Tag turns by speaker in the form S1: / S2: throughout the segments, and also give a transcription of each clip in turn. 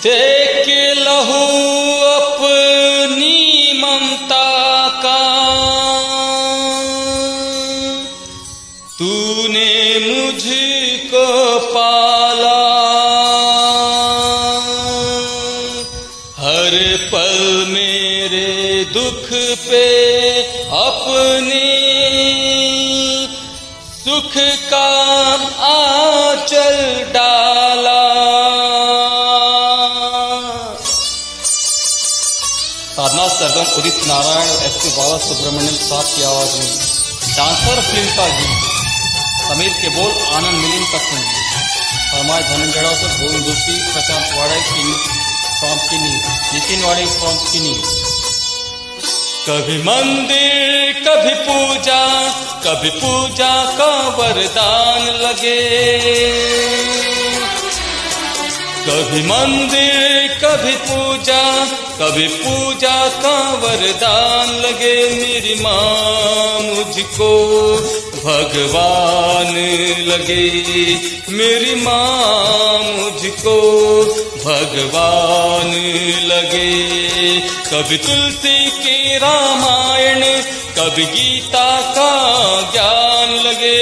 S1: देख लहू अपनी ममता का तूने मुझको पाला, हर पल मेरे दुख पे अपने सुख का आंचल डाला। साधना सरगम उदित नारायण और एस पी बाबा सुब्रमण्यम साहब की आवाज में डांसर फिल्म का गीत, समीर के बोल, आनंद मिलिंद का संगीत, फरमाए धनंजय से गोविंद जोशी, प्रशांत वाड़े फ्रॉम किनी, नितिन वाड़े फ्रॉम किनी। कभी मंदिर कभी पूजा का वरदान लगे, कभी मंदिर कभी पूजा का वरदान लगे। मेरी माँ मुझको भगवान लगे, मेरी माँ मुझको भगवान लगे। कभी तुलसी की रामायण, कभी गीता का ज्ञान लगे,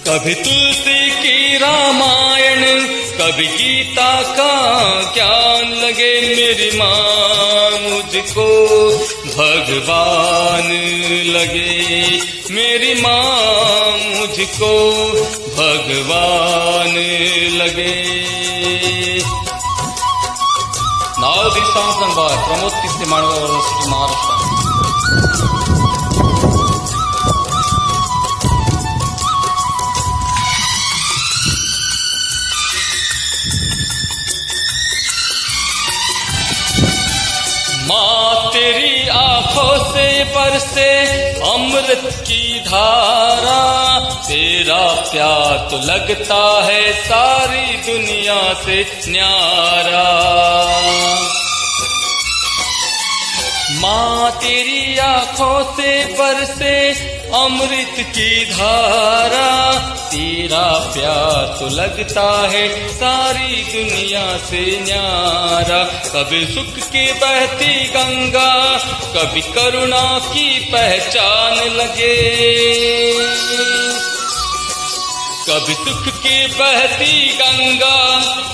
S1: कभी तुलसी की रामायण, कभी गीता का ज्ञान लगे। मेरी माँ मुझको भगवान लगे, मेरी माँ मुझको भगवान लगे। Now this song sung by Pramod Kiste Manwa University, Maharashtra. माँ तेरी आंखों से बरसे अमृत की धारा, तेरा प्यार तो लगता है सारी दुनिया से न्यारा। माँ तेरी आंखों से बरसे अमृत की धारा, तेरा प्यार तो लगता है सारी दुनिया से न्यारा। कभी सुख की बहती गंगा, कभी करुणा की पहचान लगे, कभी सुख की बहती गंगा,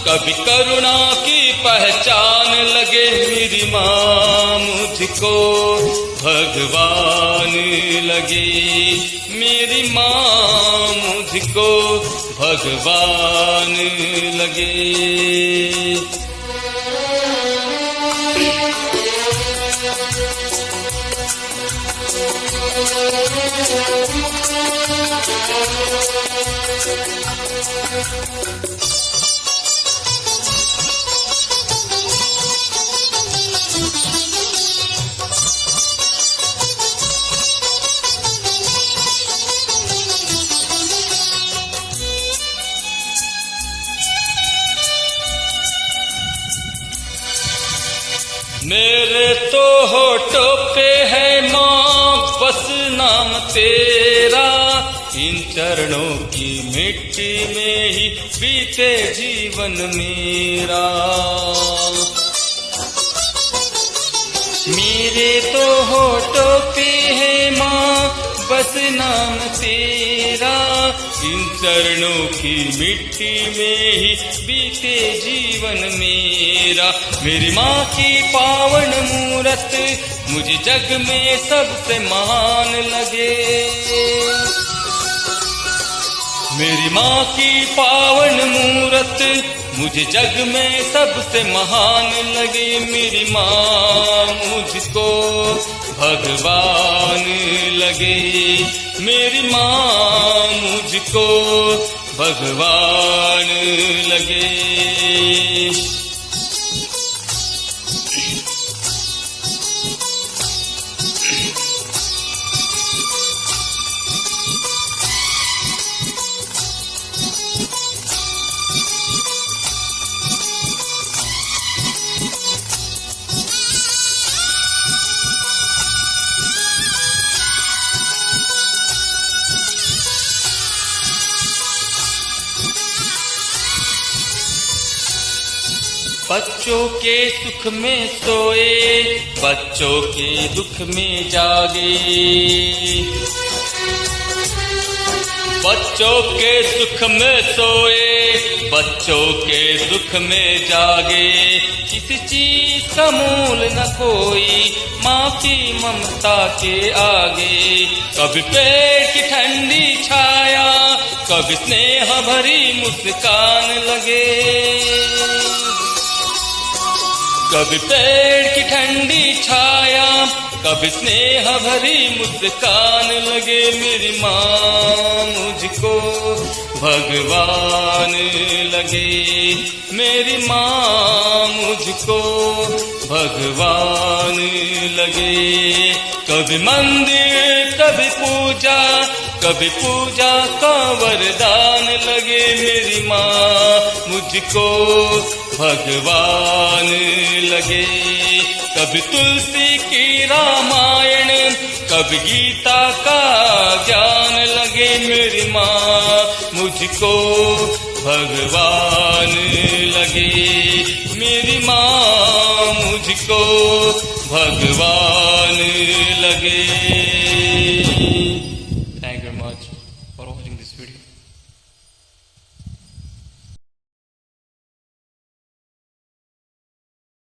S1: कभी करुणा की पहचान लगे। मेरी माँ मुझको भगवान लगे, मेरी माँ मुझको भगवान लगे। मेरे तो होठों पे है माँ बस नाम तेरा, इन चरणों की मिट्टी में ही बीते जीवन मेरा। मेरे तो होठों पे है माँ बस नाम तेरा, इन चरणों की मिट्टी में ही बीते जीवन मेरा। मेरी माँ की पावन मूरत मुझे जग में सबसे महान लगे, मेरी माँ की पावन मूरत मुझे जग में सबसे महान लगे। मेरी माँ मुझको भगवान लगे, मेरी माँ मुझको भगवान लगे। बच्चों के सुख में सोए, बच्चों के दुख में जागे। बच्चों के सुख में सोए, बच्चों के दुख में जागे। किसी चीज का मूल न कोई माँ की ममता के आगे। कभी पेड़ की ठंडी छाया, कभी स्नेह भरी मुस्कान लगे। कभी पेड़ की ठंडी छाया, कभी स्नेह भरी मुस्कान लगे। मेरी माँ मुझको भगवान लगे, मेरी माँ मुझको भगवान लगे। कभी मंदिर कभी पूजा, कभी पूजा का वरदान लगे। मेरी माँ मुझको भगवान लगे। कभी तुलसी की रामायण, कभी गीता का ज्ञान लगे। मेरी माँ मुझको भगवान लगे, मेरी माँ मुझको भगवान लगे।